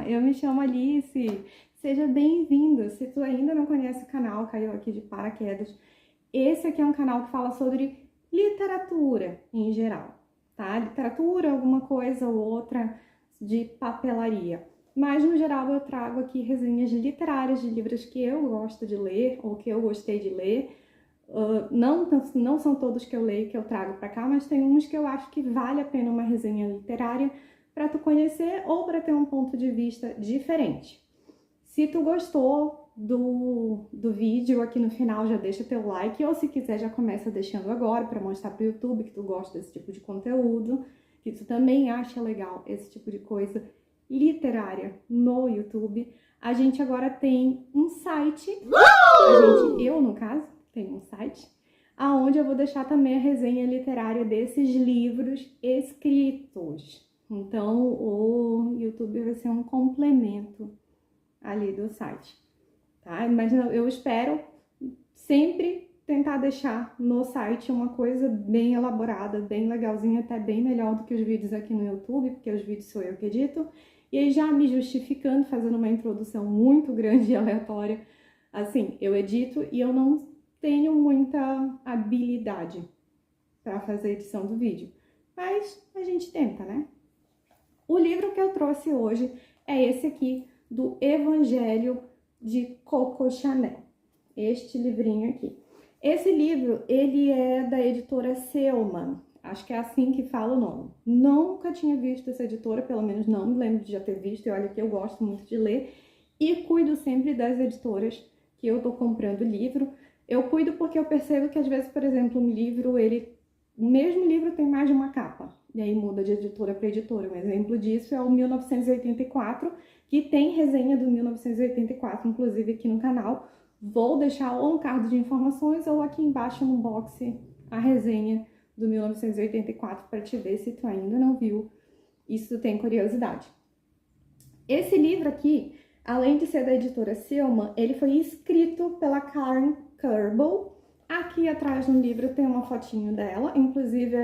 eu me chamo Alice, seja bem-vindo. Se tu ainda não conhece o canal, caiu aqui de paraquedas, esse aqui é um canal que fala sobre literatura em geral, tá? Literatura, alguma coisa ou outra de papelaria. Mas, no geral, eu trago aqui resenhas literárias de livros que eu gosto de ler ou que eu gostei de ler. Não são todos que eu leio que eu trago para cá, mas tem uns que eu acho que vale a pena uma resenha literária para tu conhecer ou para ter um ponto de vista diferente. Se tu gostou do vídeo, aqui no final já deixa teu like, ou se quiser já começa deixando agora para mostrar pro YouTube que tu gosta desse tipo de conteúdo, que tu também acha legal esse tipo de coisa literária no YouTube. A gente agora tem um site, eu no caso, tenho um site, aonde eu vou deixar também a resenha literária desses livros escritos. Então, o YouTube vai ser um complemento ali do site, tá? Mas eu espero sempre tentar deixar no site uma coisa bem elaborada, bem legalzinha, até bem melhor do que os vídeos aqui no YouTube, porque os vídeos sou eu que edito. E aí já me justificando, fazendo uma introdução muito grande e aleatória, assim, eu edito e eu não tenho muita habilidade para fazer a edição do vídeo, mas a gente tenta, né? O livro que eu trouxe hoje é esse aqui, do Evangelho de Coco Chanel. Este livrinho aqui. Esse livro, ele é da editora Selman. Acho que é assim que fala o nome. Nunca tinha visto essa editora, pelo menos não me lembro de já ter visto. E olha que eu gosto muito de ler. E cuido sempre das editoras que eu tô comprando livro. Eu cuido porque eu percebo que às vezes, por exemplo, um livro, o mesmo livro tem mais de uma capa. E aí muda de editora para editora. Um exemplo disso é o 1984, que tem resenha do 1984, inclusive aqui no canal. Vou deixar ou no card de informações ou aqui embaixo no box a resenha do 1984 para te ver se tu ainda não viu e se tu tem curiosidade. Esse livro aqui, além de ser da editora Selman, ele foi escrito pela Karen Kerbel. Aqui atrás no livro tem uma fotinho dela, inclusive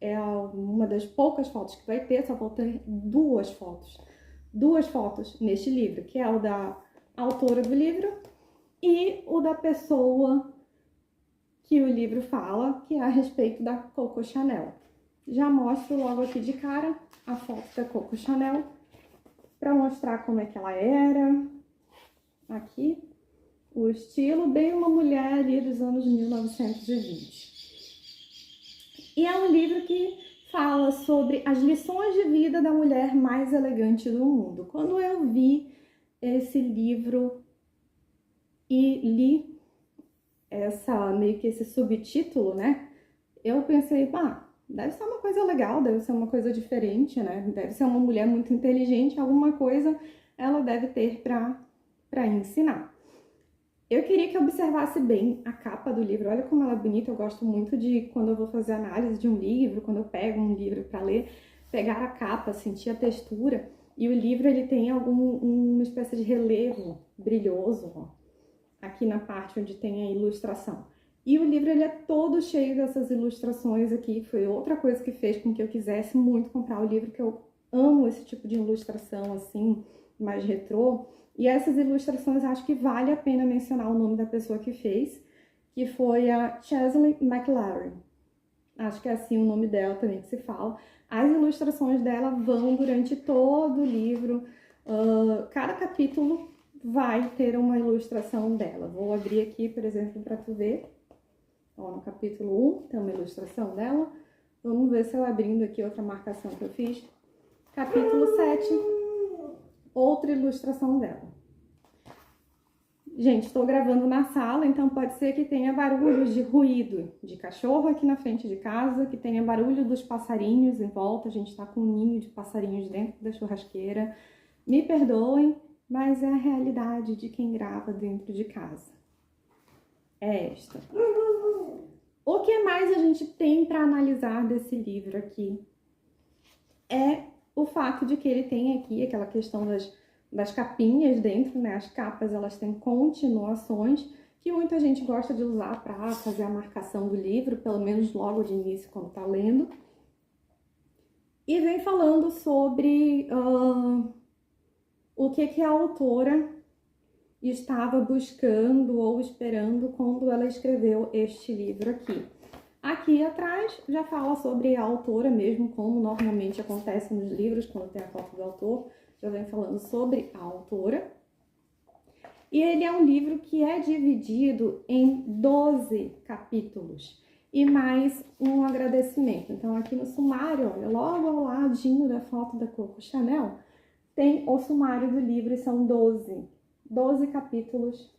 é uma das poucas fotos que vai ter, só vou ter duas fotos neste livro, que é o da autora do livro e o da pessoa que o livro fala, que é a respeito da Coco Chanel. Já mostro logo aqui de cara a foto da Coco Chanel, para mostrar como é que ela era. Aqui, o estilo, bem uma mulher ali dos anos 1920. E é um livro que fala sobre as lições de vida da mulher mais elegante do mundo. Quando eu vi esse livro e li meio que esse subtítulo, né? Eu pensei, deve ser uma coisa legal, deve ser uma coisa diferente, né? Deve ser uma mulher muito inteligente, alguma coisa ela deve ter para ensinar. Eu queria que observasse bem a capa do livro. Olha como ela é bonita. Eu gosto muito de, quando eu vou fazer análise de um livro, quando eu pego um livro para ler, pegar a capa, sentir a textura. E o livro, ele tem uma espécie de relevo brilhoso, ó, aqui na parte onde tem a ilustração. E o livro, ele é todo cheio dessas ilustrações aqui. Foi outra coisa que fez com que eu quisesse muito comprar o livro, que eu amo esse tipo de ilustração, assim, mais retrô. E essas ilustrações, acho que vale a pena mencionar o nome da pessoa que fez, que foi a Chesley McLaren. Acho que é assim o nome dela também que se fala. As ilustrações dela vão durante todo o livro. Cada capítulo vai ter uma ilustração dela. Vou abrir aqui, por exemplo, para tu ver. Ó, no capítulo 1 tem uma ilustração dela. Vamos ver se eu abrindo aqui outra marcação que eu fiz. Capítulo 7, outra ilustração dela. Gente, estou gravando na sala, então pode ser que tenha barulhos de ruído de cachorro aqui na frente de casa, que tenha barulho dos passarinhos em volta. A gente está com um ninho de passarinhos dentro da churrasqueira. Me perdoem, mas é a realidade de quem grava dentro de casa. É esta. O que mais a gente tem para analisar desse livro aqui é o fato de que ele tem aqui aquela questão das capinhas dentro, né? As capas, elas têm continuações que muita gente gosta de usar para fazer a marcação do livro, pelo menos logo de início, quando tá lendo. E vem falando sobre o que a autora estava buscando ou esperando quando ela escreveu este livro aqui. Aqui atrás já fala sobre a autora mesmo, como normalmente acontece nos livros, quando tem a foto do autor, já vem falando sobre a autora. E ele é um livro que é dividido em 12 capítulos e mais um agradecimento. Então aqui no sumário, olha, logo ao ladinho da foto da Coco Chanel, tem o sumário do livro e são 12 capítulos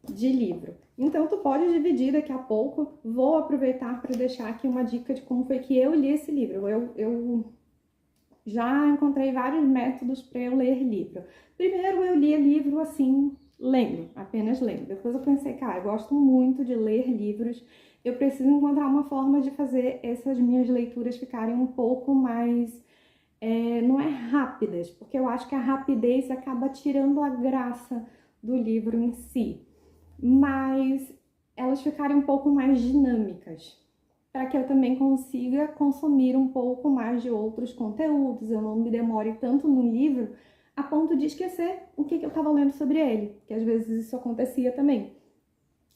de livro. Então tu pode dividir daqui a pouco. Vou aproveitar para deixar aqui uma dica de como foi que eu li esse livro. Eu já encontrei vários métodos para eu ler livro. Primeiro eu li livro assim, lendo, apenas lendo. Depois eu pensei, cara, eu gosto muito de ler livros. Eu preciso encontrar uma forma de fazer essas minhas leituras ficarem um pouco mais, não é rápidas, porque eu acho que a rapidez acaba tirando a graça do livro em si, mas elas ficarem um pouco mais dinâmicas, para que eu também consiga consumir um pouco mais de outros conteúdos, eu não me demore tanto no livro a ponto de esquecer o que eu estava lendo sobre ele, que às vezes isso acontecia também.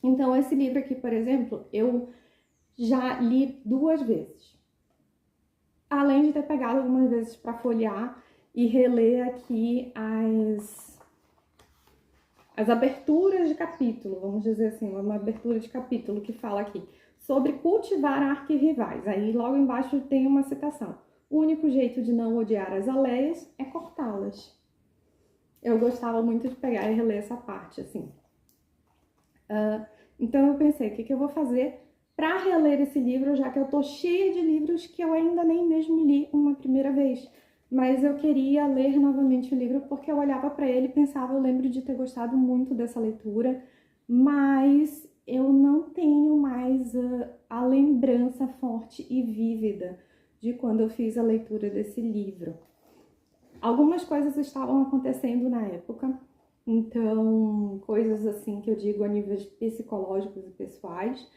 Então esse livro aqui, por exemplo, eu já li 2 vezes. Além de ter pegado algumas vezes para folhear e reler aqui as aberturas de capítulo, vamos dizer assim, uma abertura de capítulo que fala aqui sobre cultivar arquirrivais. Aí logo embaixo tem uma citação. O único jeito de não odiar as aleias é cortá-las. Eu gostava muito de pegar e reler essa parte, assim. Então eu pensei, o que eu vou fazer para reler esse livro, já que eu tô cheia de livros que eu ainda nem mesmo li uma primeira vez. Mas eu queria ler novamente o livro porque eu olhava para ele e pensava, eu lembro de ter gostado muito dessa leitura, mas eu não tenho mais a lembrança forte e vívida de quando eu fiz a leitura desse livro. Algumas coisas estavam acontecendo na época, então coisas assim que eu digo a níveis psicológicos e pessoais.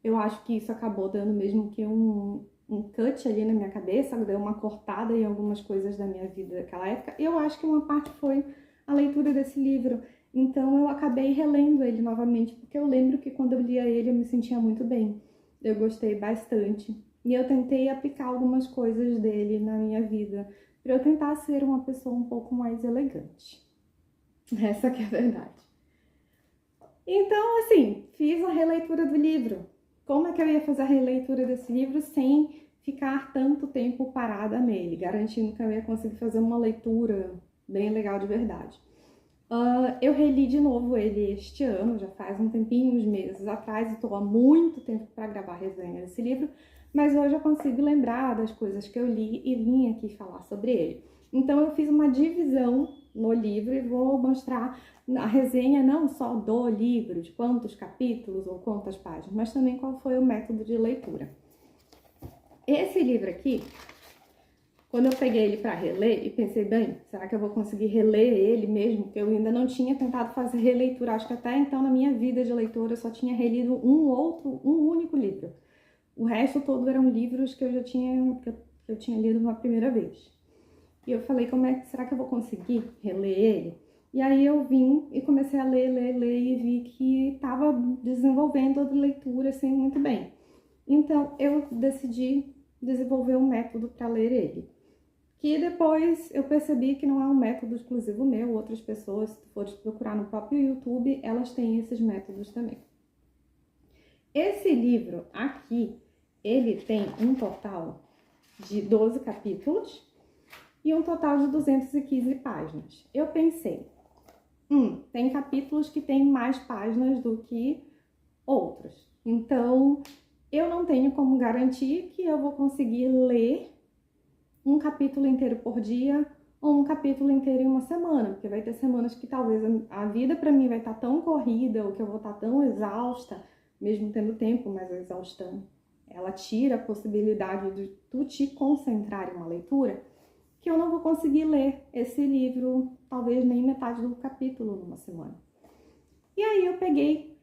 Eu acho que isso acabou dando mesmo que um cut ali na minha cabeça, deu uma cortada em algumas coisas da minha vida daquela época. Eu acho que uma parte foi a leitura desse livro. Então eu acabei relendo ele novamente, porque eu lembro que quando eu lia ele eu me sentia muito bem. Eu gostei bastante. E eu tentei aplicar algumas coisas dele na minha vida, para eu tentar ser uma pessoa um pouco mais elegante. Essa que é a verdade. Então, assim, fiz a releitura do livro. Como é que eu ia fazer a releitura desse livro sem ficar tanto tempo parada nele, garantindo que eu ia conseguir fazer uma leitura bem legal de verdade? Eu reli de novo ele este ano, já faz um tempinho, uns meses atrás, estou há muito tempo para gravar a resenha desse livro, mas hoje eu consigo lembrar das coisas que eu li e vim aqui falar sobre ele. Então eu fiz uma divisão no livro e vou mostrar a resenha não só do livro, de quantos capítulos ou quantas páginas, mas também qual foi o método de leitura. Esse livro aqui, quando eu peguei ele para reler e pensei, bem, será que eu vou conseguir reler ele mesmo? Porque eu ainda não tinha tentado fazer releitura, acho que até então na minha vida de leitora eu só tinha relido um único livro. O resto todo eram livros que eu tinha lido uma primeira vez. E eu falei, será que eu vou conseguir reler ele? E aí eu vim e comecei a ler e vi que estava desenvolvendo a leitura assim muito bem. Então eu decidi desenvolver um método para ler ele. Que depois eu percebi que não é um método exclusivo meu, outras pessoas, se for procurar no próprio YouTube, elas têm esses métodos também. Esse livro aqui, ele tem um total de 12 capítulos e um total de 215 páginas. Eu pensei, tem capítulos que têm mais páginas do que outros. Então, eu não tenho como garantir que eu vou conseguir ler um capítulo inteiro por dia ou um capítulo inteiro em uma semana, porque vai ter semanas que talvez a vida para mim vai estar tão corrida ou que eu vou estar tão exausta, mesmo tendo tempo, mas a exaustão, ela tira a possibilidade de tu te concentrar em uma leitura, que eu não vou conseguir ler esse livro, talvez nem metade do capítulo numa semana. E aí eu peguei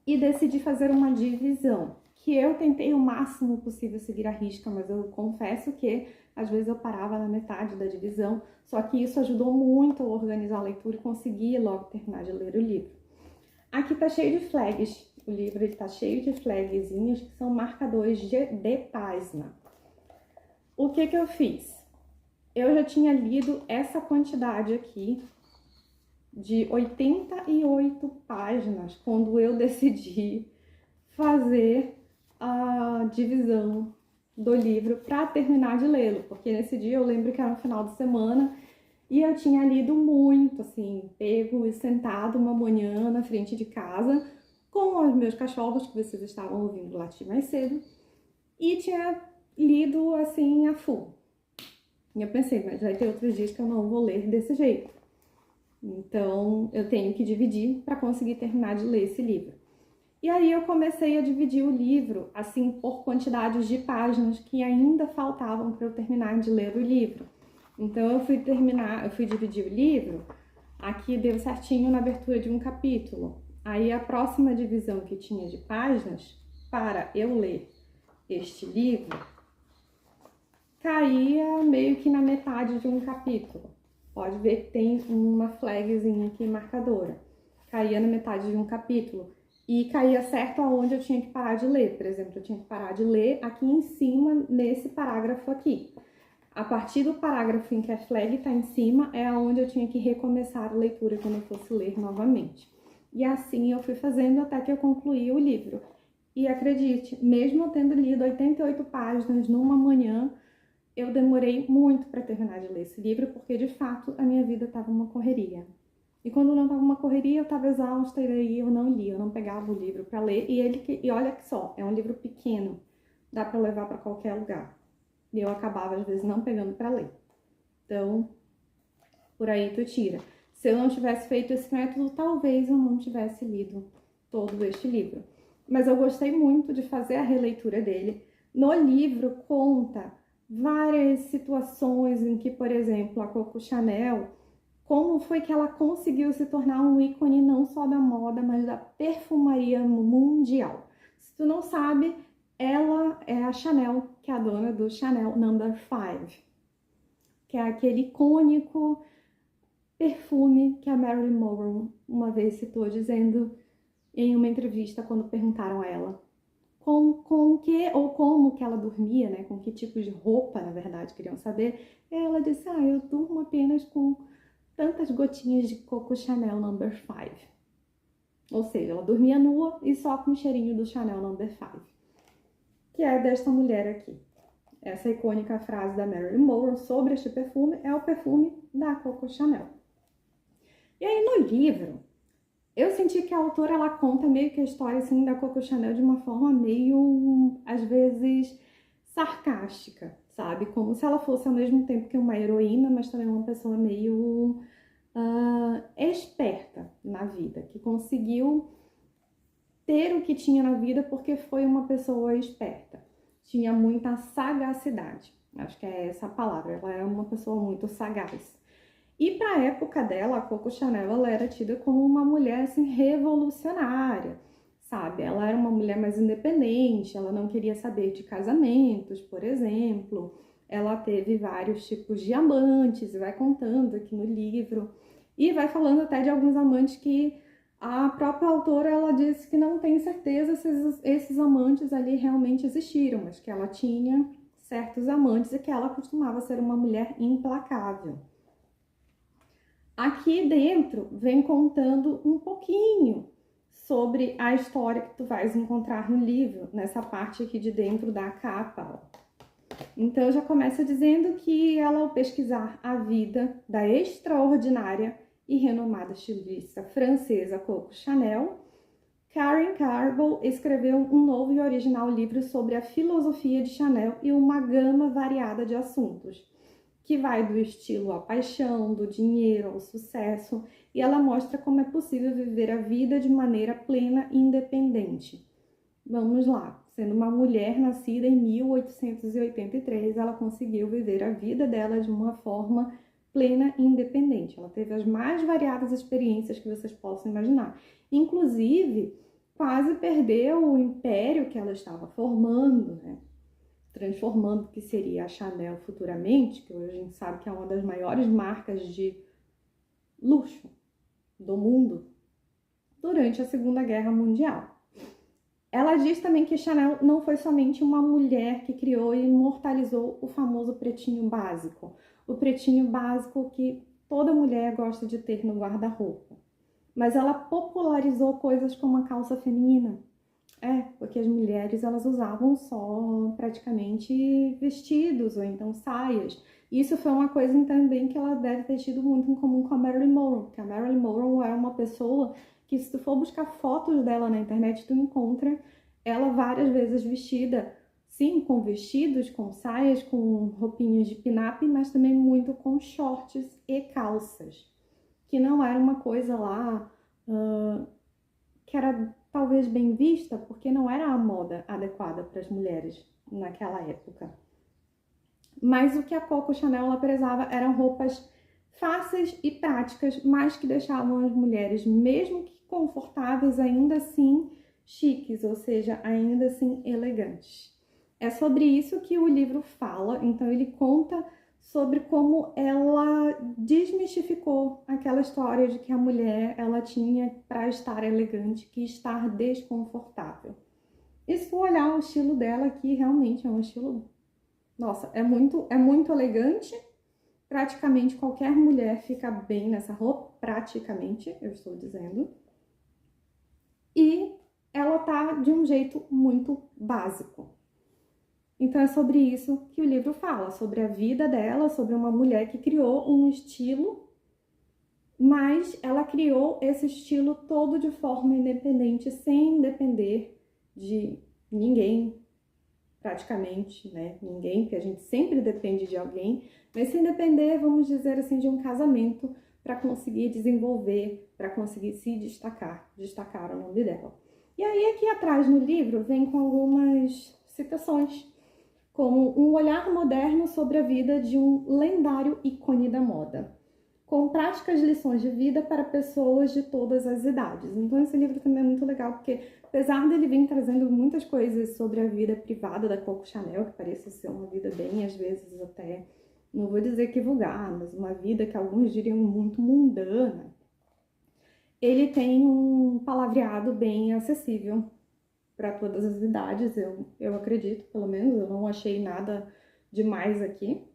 e decidi fazer uma divisão, que eu tentei o máximo possível seguir a risca, mas eu confesso que às vezes eu parava na metade da divisão, só que isso ajudou muito a organizar a leitura e conseguir logo terminar de ler o livro. Aqui tá cheio de flags, o livro está cheio de flagzinhos que são marcadores de página. O que eu fiz? Eu já tinha lido essa quantidade aqui de 88 páginas quando eu decidi fazer a divisão do livro para terminar de lê-lo, porque nesse dia eu lembro que era no final de semana e eu tinha lido muito, assim, pego e sentado uma manhã na frente de casa com os meus cachorros, que vocês estavam ouvindo latir mais cedo, e tinha lido, assim, a full. E eu pensei, mas vai ter outros dias que eu não vou ler desse jeito. Então, eu tenho que dividir para conseguir terminar de ler esse livro. E aí eu comecei a dividir o livro, assim, por quantidades de páginas que ainda faltavam para eu terminar de ler o livro. Então, eu fui dividir o livro, aqui deu certinho na abertura de um capítulo. Aí, a próxima divisão que tinha de páginas, para eu ler este livro, caía meio que na metade de um capítulo. Pode ver que tem uma flagzinha aqui marcadora. Caía na metade de um capítulo. E caía certo aonde eu tinha que parar de ler. Por exemplo, eu tinha que parar de ler aqui em cima, nesse parágrafo aqui. A partir do parágrafo em que a flag está em cima, é aonde eu tinha que recomeçar a leitura quando eu fosse ler novamente. E assim eu fui fazendo até que eu concluí o livro. E acredite, mesmo eu tendo lido 88 páginas numa manhã, eu demorei muito para terminar de ler esse livro, porque de fato a minha vida estava uma correria. E quando não estava uma correria, eu estava exausta e daí eu não lia, eu não pegava o livro para ler. E olha que só, é um livro pequeno, dá para levar para qualquer lugar. E eu acabava às vezes não pegando para ler. Então, por aí tu tira. Se eu não tivesse feito esse método, talvez eu não tivesse lido todo este livro. Mas eu gostei muito de fazer a releitura dele. No livro conta várias situações em que, por exemplo, a Coco Chanel, como foi que ela conseguiu se tornar um ícone não só da moda, mas da perfumaria mundial. Se tu não sabe, ela é a Chanel, que é a dona do Chanel No. 5, que é aquele icônico perfume que a Marilyn Monroe uma vez citou, dizendo em uma entrevista quando perguntaram a ela com que ou como que ela dormia, né? Com que tipo de roupa, na verdade, queriam saber. E ela disse, eu durmo apenas com tantas gotinhas de Coco Chanel No. 5. Ou seja, ela dormia nua e só com o cheirinho do Chanel No. 5. Que é desta mulher aqui. Essa icônica frase da Marilyn Monroe sobre este perfume é o perfume da Coco Chanel. E aí no livro, eu senti que a autora, ela conta meio que a história assim, da Coco Chanel de uma forma meio, às vezes, sarcástica, sabe? Como se ela fosse ao mesmo tempo que uma heroína, mas também uma pessoa meio esperta na vida, que conseguiu ter o que tinha na vida porque foi uma pessoa esperta. Tinha muita sagacidade, acho que é essa a palavra, ela era uma pessoa muito sagaz. E para a época dela, a Coco Chanel, ela era tida como uma mulher assim, revolucionária, sabe? Ela era uma mulher mais independente, ela não queria saber de casamentos, por exemplo. Ela teve vários tipos de amantes, e vai contando aqui no livro. E vai falando até de alguns amantes que a própria autora, ela disse que não tem certeza se esses amantes ali realmente existiram, mas que ela tinha certos amantes e que ela costumava ser uma mulher implacável. Aqui dentro vem contando um pouquinho sobre a história que tu vais encontrar no livro, nessa parte aqui de dentro da capa. Então já começa dizendo que ela, ao pesquisar a vida da extraordinária e renomada estilista francesa Coco Chanel, Karen Carbo escreveu um novo e original livro sobre a filosofia de Chanel e uma gama variada de assuntos, que vai do estilo à paixão, do dinheiro ao sucesso, e ela mostra como é possível viver a vida de maneira plena e independente. Vamos lá, sendo uma mulher nascida em 1883, ela conseguiu viver a vida dela de uma forma plena e independente. Ela teve as mais variadas experiências que vocês possam imaginar. Inclusive, quase perdeu o império que ela estava formando, né? Transformando o que seria a Chanel futuramente, que hoje a gente sabe que é uma das maiores marcas de luxo do mundo, durante a Segunda Guerra Mundial. Ela diz também que Chanel não foi somente uma mulher que criou e imortalizou o famoso pretinho básico. O pretinho básico que toda mulher gosta de ter no guarda-roupa. Mas ela popularizou coisas como a calça feminina. Porque as mulheres elas usavam só praticamente vestidos ou então saias. Isso foi uma coisa também que ela deve ter tido muito em comum com a Marilyn Monroe, porque a Marilyn Monroe era uma pessoa que, se tu for buscar fotos dela na internet, tu encontra ela várias vezes vestida, sim, com vestidos, com saias, com roupinhas de pin-up, mas também muito com shorts e calças, que não era uma coisa lá que era talvez bem vista, porque não era a moda adequada para as mulheres naquela época. Mas o que a Coco Chanel ela prezava eram roupas fáceis e práticas, mas que deixavam as mulheres, mesmo que confortáveis, ainda assim chiques, ou seja, ainda assim elegantes. É sobre isso que o livro fala, então ele conta sobre como ela desmistificou aquela história de que a mulher ela tinha para estar elegante que estar desconfortável. E se for olhar o estilo dela aqui, realmente é um estilo, nossa, é muito elegante. Praticamente qualquer mulher fica bem nessa roupa, praticamente, eu estou dizendo. E ela tá de um jeito muito básico. Então é sobre isso que o livro fala, sobre a vida dela, sobre uma mulher que criou um estilo, mas ela criou esse estilo todo de forma independente, sem depender de ninguém, praticamente, né? Ninguém, porque a gente sempre depende de alguém, mas sem depender, vamos dizer assim, de um casamento para conseguir desenvolver, para conseguir se destacar o nome dela. E aí aqui atrás no livro vem com algumas citações, como um olhar moderno sobre a vida de um lendário ícone da moda, com práticas lições de vida para pessoas de todas as idades. Então esse livro também é muito legal, porque apesar dele vir trazendo muitas coisas sobre a vida privada da Coco Chanel, que parece ser uma vida bem, às vezes até, não vou dizer que vulgar, mas uma vida que alguns diriam muito mundana, ele tem um palavreado bem acessível para todas as idades, eu acredito, pelo menos, eu não achei nada demais aqui.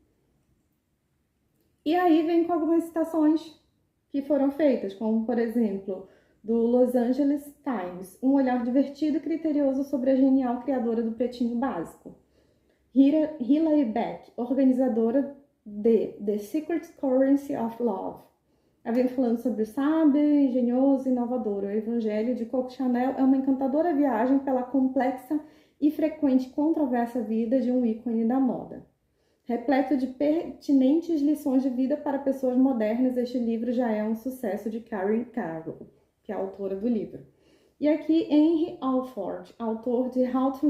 E aí vem com algumas citações que foram feitas, como, por exemplo, do Los Angeles Times, um olhar divertido e criterioso sobre a genial criadora do pretinho básico. Hilary Beck, organizadora de The Secret Currency of Love. Ela vem falando sobre o sábio, engenhoso e inovador. O Evangelho de Coco Chanel é uma encantadora viagem pela complexa e frequente controversa vida de um ícone da moda. Repleto de pertinentes lições de vida para pessoas modernas, este livro já é um sucesso de Karen Carroll, que é a autora do livro. E aqui Henry Alford, autor de How to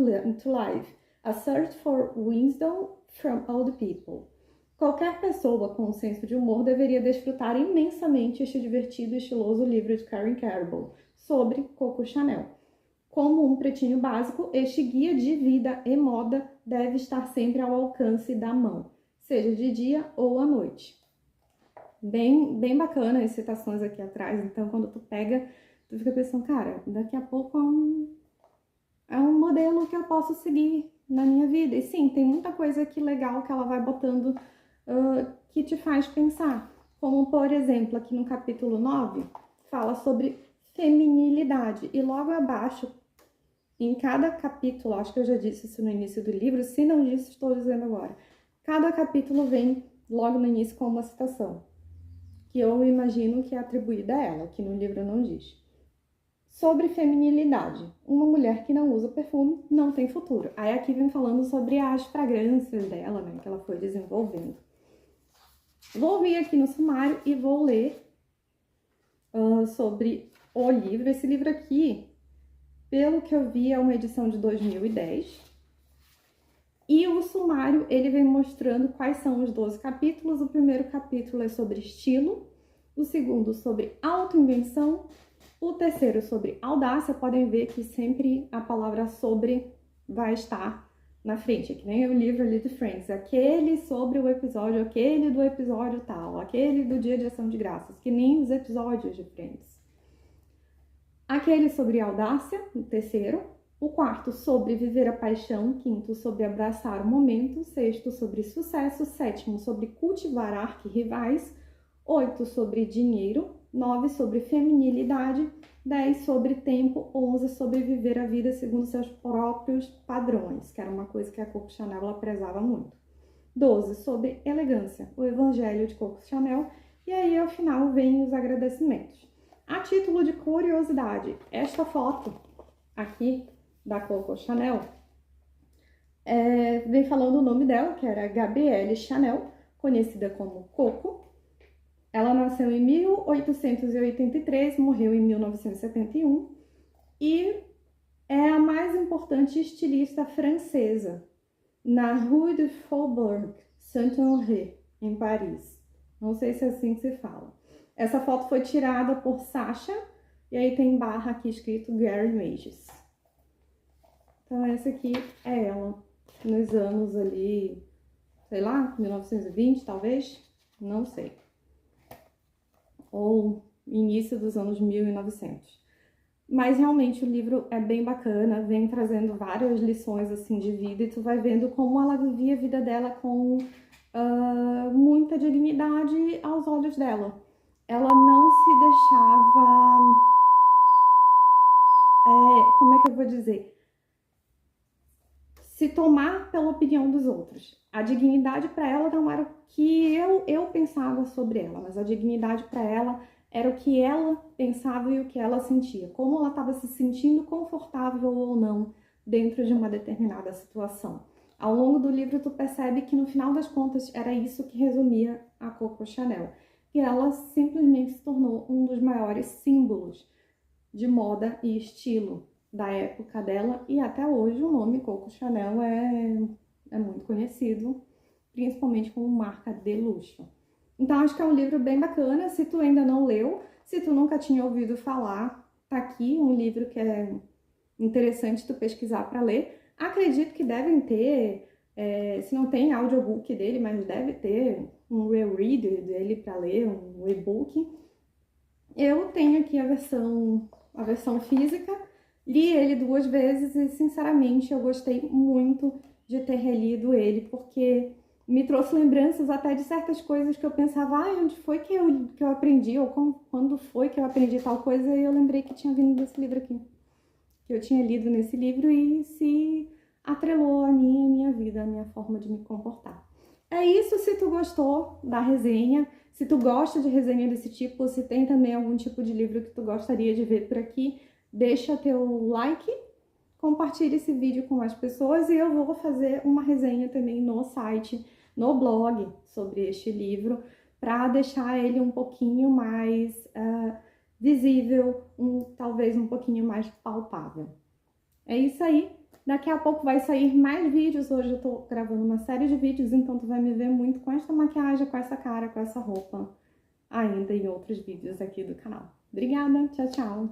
Live, A Search for Wisdom from Old People. Qualquer pessoa com um senso de humor deveria desfrutar imensamente este divertido e estiloso livro de Karen Carroll sobre Coco Chanel. Como um pretinho básico, este guia de vida e moda deve estar sempre ao alcance da mão, seja de dia ou à noite. Bem bacana as citações aqui atrás, então quando tu pega, tu fica pensando, cara, daqui a pouco é um modelo que eu posso seguir na minha vida. E sim, tem muita coisa aqui legal que ela vai botando que te faz pensar. Como, por exemplo, aqui no capítulo 9, fala sobre feminilidade. E logo abaixo, em cada capítulo, acho que eu já disse isso no início do livro, se não disse, estou dizendo agora. Cada capítulo vem logo no início com uma citação, que eu imagino que é atribuída a ela, que no livro não diz. Sobre feminilidade. Uma mulher que não usa perfume não tem futuro. Aí aqui vem falando sobre as fragrâncias dela, né, que ela foi desenvolvendo. Vou vir aqui no sumário e vou ler sobre o livro. Esse livro aqui, pelo que eu vi, é uma edição de 2010. E o sumário, ele vem mostrando quais são os 12 capítulos. O primeiro capítulo é sobre estilo, o segundo sobre autoinvenção, O terceiro sobre audácia, podem ver que sempre a palavra sobre vai estar na frente, que nem o livro ali de Friends, aquele sobre o episódio, aquele do episódio tal, aquele do Dia de Ação de Graças, que nem os episódios de Friends. Aquele sobre audácia, o terceiro. O quarto sobre viver a paixão, quinto sobre abraçar o momento, sexto sobre sucesso, sétimo sobre cultivar arquirrivais, 8 sobre dinheiro, 9 sobre feminilidade, 10 sobre tempo, 11 sobre viver a vida segundo seus próprios padrões, que era uma coisa que a Coco Chanel ela prezava muito. 12 sobre elegância, o Evangelho de Coco Chanel, e aí ao final vem os agradecimentos. A título de curiosidade, esta foto aqui da Coco Chanel vem falando o nome dela, que era Gabrielle Chanel, conhecida como Coco. Ela nasceu em 1883, morreu em 1971 e é a mais importante estilista francesa na Rue de Faubourg Saint-Honoré, em Paris. Não sei se é assim que se fala. Essa foto foi tirada por Sacha e aí tem barra aqui escrito Gary Mages. Então essa aqui é ela nos anos ali, sei lá, 1920 talvez, não sei. Ou início dos anos 1900. Mas realmente o livro é bem bacana, vem trazendo várias lições assim de vida e tu vai vendo como ela vivia a vida dela com muita dignidade aos olhos dela. Ela não se deixava, como é que eu vou dizer? Se tomar pela opinião dos outros. A dignidade para ela não era o que eu pensava sobre ela, mas a dignidade para ela era o que ela pensava e o que ela sentia, como ela estava se sentindo confortável ou não dentro de uma determinada situação. Ao longo do livro tu percebe que no final das contas era isso que resumia a Coco Chanel, e ela simplesmente se tornou um dos maiores símbolos de moda e estilo da época dela, e até hoje o nome Coco Chanel é muito conhecido, principalmente como marca de luxo. Então acho que é um livro bem bacana. Se tu ainda não leu, se tu nunca tinha ouvido falar, tá aqui um livro que é interessante tu pesquisar para ler. Acredito que devem ter, se não tem audiobook dele, mas deve ter um rereader dele para ler, um e-book. Eu tenho aqui a versão física, li ele 2 vezes e, sinceramente, eu gostei muito de ter relido ele, porque me trouxe lembranças até de certas coisas que eu pensava, onde foi que eu aprendi, ou quando foi que eu aprendi tal coisa, e eu lembrei que tinha vindo desse livro aqui, que eu tinha lido nesse livro e se atrelou a minha vida, a minha forma de me comportar. É isso. Se tu gostou da resenha, se tu gosta de resenha desse tipo, se tem também algum tipo de livro que tu gostaria de ver por aqui, deixa teu like, compartilha esse vídeo com mais pessoas e eu vou fazer uma resenha também no site, no blog, sobre este livro, para deixar ele um pouquinho mais visível, talvez um pouquinho mais palpável. É isso aí. Daqui a pouco vai sair mais vídeos. Hoje eu tô gravando uma série de vídeos, então tu vai me ver muito com esta maquiagem, com essa cara, com essa roupa, ainda em outros vídeos aqui do canal. Obrigada, tchau, tchau!